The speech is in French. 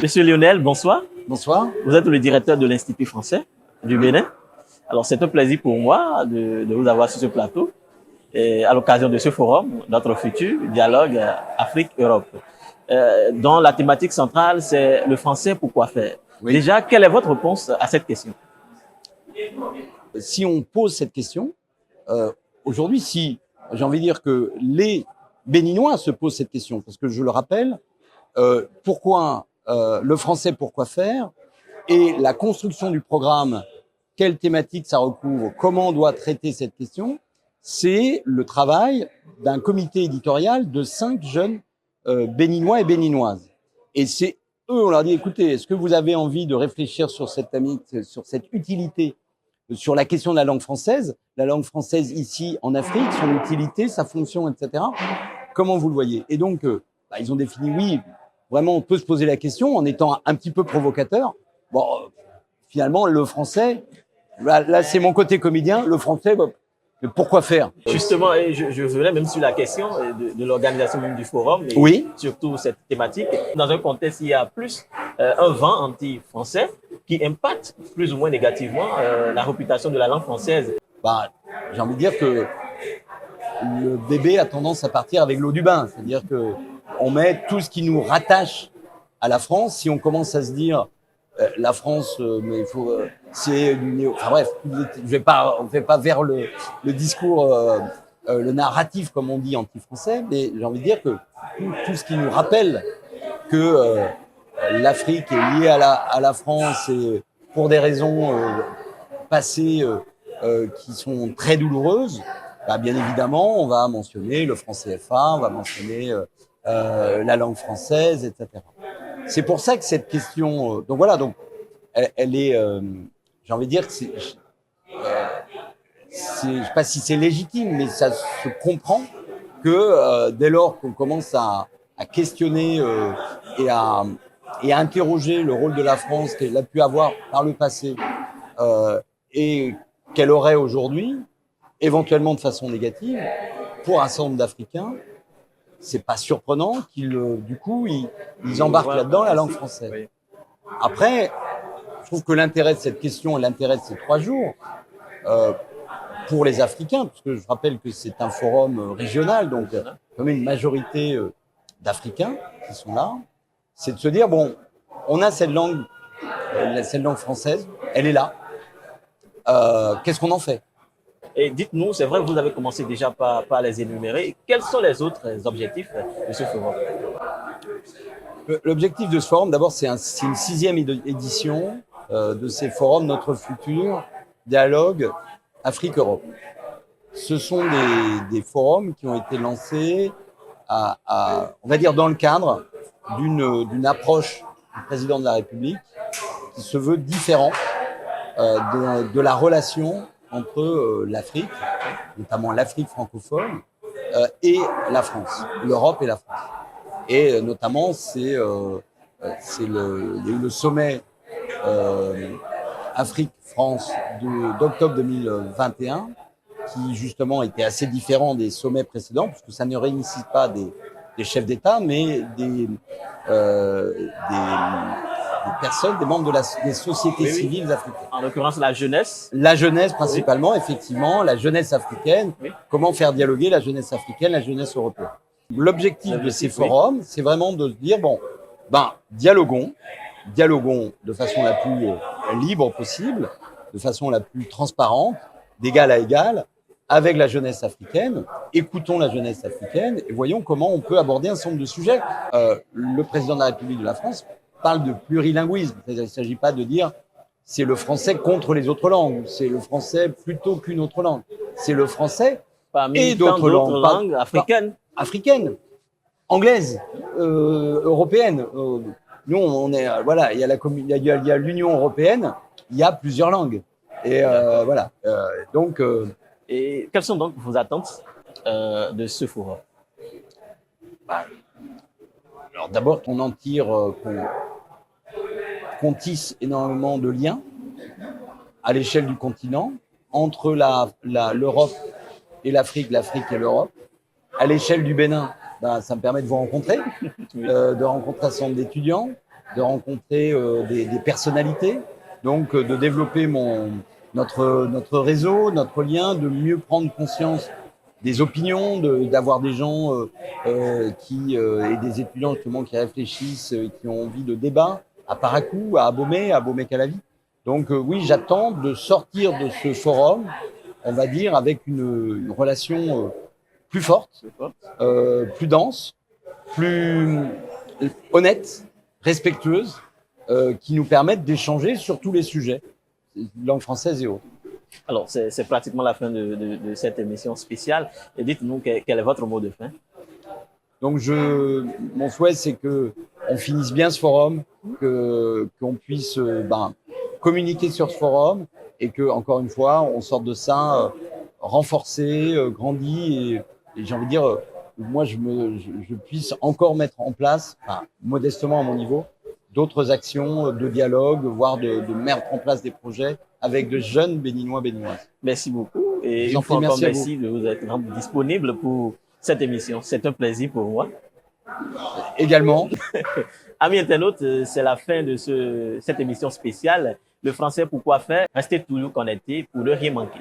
Monsieur Lionel, bonsoir. Bonsoir. Vous êtes le directeur de l'Institut français du Bénin. Alors, c'est un plaisir pour moi de vous avoir sur ce plateau et à l'occasion de ce forum, notre futur dialogue Afrique-Europe, dont la thématique centrale, c'est le français, pourquoi faire? Oui. Déjà, quelle est votre réponse à cette question? Si on pose cette question, aujourd'hui, si j'ai envie de dire que les Béninois se posent cette question, parce que je le rappelle, pourquoi le français, pourquoi faire, et la construction du programme, quelle thématique ça recouvre, comment on doit traiter cette question, c'est le travail d'un comité éditorial de 5 jeunes Béninois et Béninoises. Et c'est eux, on leur dit, écoutez, est-ce que vous avez envie de réfléchir sur cette utilité, sur la question de la langue française ici en Afrique, son utilité, sa fonction, etc. Comment vous le voyez? Et donc, ils ont défini, oui, vraiment, on peut se poser la question en étant un petit peu provocateur. Bon, finalement, le français, là c'est mon côté comédien, le français, pourquoi faire? Justement, je venais même sur la question de l'organisation même du forum, et oui, surtout cette thématique. Dans un contexte, il y a plus un vent anti-français qui impacte plus ou moins négativement la réputation de la langue française. J'ai envie de dire que le bébé a tendance à partir avec l'eau du bain, c'est-à-dire que on met tout ce qui nous rattache à la France. Si on commence à se dire la France, mais il faut, enfin bref, on fait pas vers le discours, le narratif comme on dit anti-français, mais j'ai envie de dire que tout ce qui nous rappelle que l'Afrique est liée à la France et pour des raisons passées qui sont très douloureuses. Bien évidemment, on va mentionner le franc CFA, on va mentionner la langue française, etc. C'est pour ça que cette question, donc voilà, donc elle est, j'ai envie de dire que je sais pas si c'est légitime, mais ça se comprend que dès lors qu'on commence à questionner et à interroger le rôle de la France qu'elle a pu avoir par le passé et qu'elle aurait aujourd'hui, éventuellement de façon négative, pour un certain nombre d'Africains, c'est pas surprenant qu'ils, du coup, ils embarquent là-dedans la langue française. Après, je trouve que l'intérêt de cette question et l'intérêt de ces 3 jours, pour les Africains, parce que je rappelle que c'est un forum régional, donc quand même une majorité d'Africains qui sont là, c'est de se dire, bon, on a cette langue française, elle est là, qu'est-ce qu'on en fait? Et dites-nous, c'est vrai que vous avez commencé déjà par les énumérer. Quels sont les autres objectifs de ce forum? L'objectif de ce forum, d'abord, c'est une 6e édition de ces forums Notre Futur, Dialogue, Afrique-Europe. Ce sont des forums qui ont été lancés on va dire, dans le cadre d'une approche du président de la République qui se veut différent de la relation entre l'Afrique, notamment l'Afrique francophone, et la France, l'Europe et la France. Et notamment, il y a eu le sommet Afrique-France d'octobre 2021, qui justement était assez différent des sommets précédents, puisque ça ne réunissait pas des chefs d'État, mais des personnes, des membres des sociétés civiles africaines. En l'occurrence, la jeunesse. La jeunesse principalement, effectivement, la jeunesse africaine. Comment faire dialoguer la jeunesse africaine, la jeunesse européenne. L'objectif de ces forums, c'est vraiment de se dire, dialoguons de façon la plus libre possible, de façon la plus transparente, d'égal à égal, avec la jeunesse africaine. Écoutons la jeunesse africaine et voyons comment on peut aborder un certain nombre de sujets. Le président de la République de la France parle de plurilinguisme. Il ne s'agit pas de dire c'est le français contre les autres langues, c'est le français plutôt qu'une autre langue. C'est le français et d'autres langues africaines, anglaises, européennes. Nous, on est il y a l'Union européenne, il y a plusieurs langues. Et voilà. Et quelles sont donc vos attentes de ce forum? Alors d'abord, qu'on en tire, qu'on tisse énormément de liens à l'échelle du continent entre l'Europe et l'Afrique et l'Europe. À l'échelle du Bénin, ça me permet de vous rencontrer, de rencontrer un certain nombre d'étudiants, de rencontrer des personnalités, donc de développer notre réseau, notre lien, de mieux prendre conscience des opinions, d'avoir des gens et des étudiants justement qui réfléchissent, qui ont envie de débat à Paracou, à Abomey-Calavi. Donc oui, j'attends de sortir de ce forum, on va dire, avec une relation plus forte, plus dense, plus honnête, respectueuse, qui nous permettent d'échanger sur tous les sujets, langue française et autres. Alors, c'est pratiquement la fin de cette émission spéciale. Et dites-nous quel est votre mot de fin. Donc, mon souhait, c'est que on finisse bien ce forum, qu'on puisse communiquer sur ce forum et que, encore une fois, on sorte de ça renforcé, grandi et j'ai envie de dire, moi, je puisse encore mettre en place, modestement à mon niveau, d'autres actions de dialogue, voire de mettre en place des projets avec de jeunes Béninois, Béninoises. Merci beaucoup et une fois encore merci de vous être rendu disponible pour cette émission. C'est un plaisir pour moi. Également. Amis internautes, c'est la fin de cette émission spéciale. Le français pourquoi faire? Restez toujours connectés pour ne rien manquer.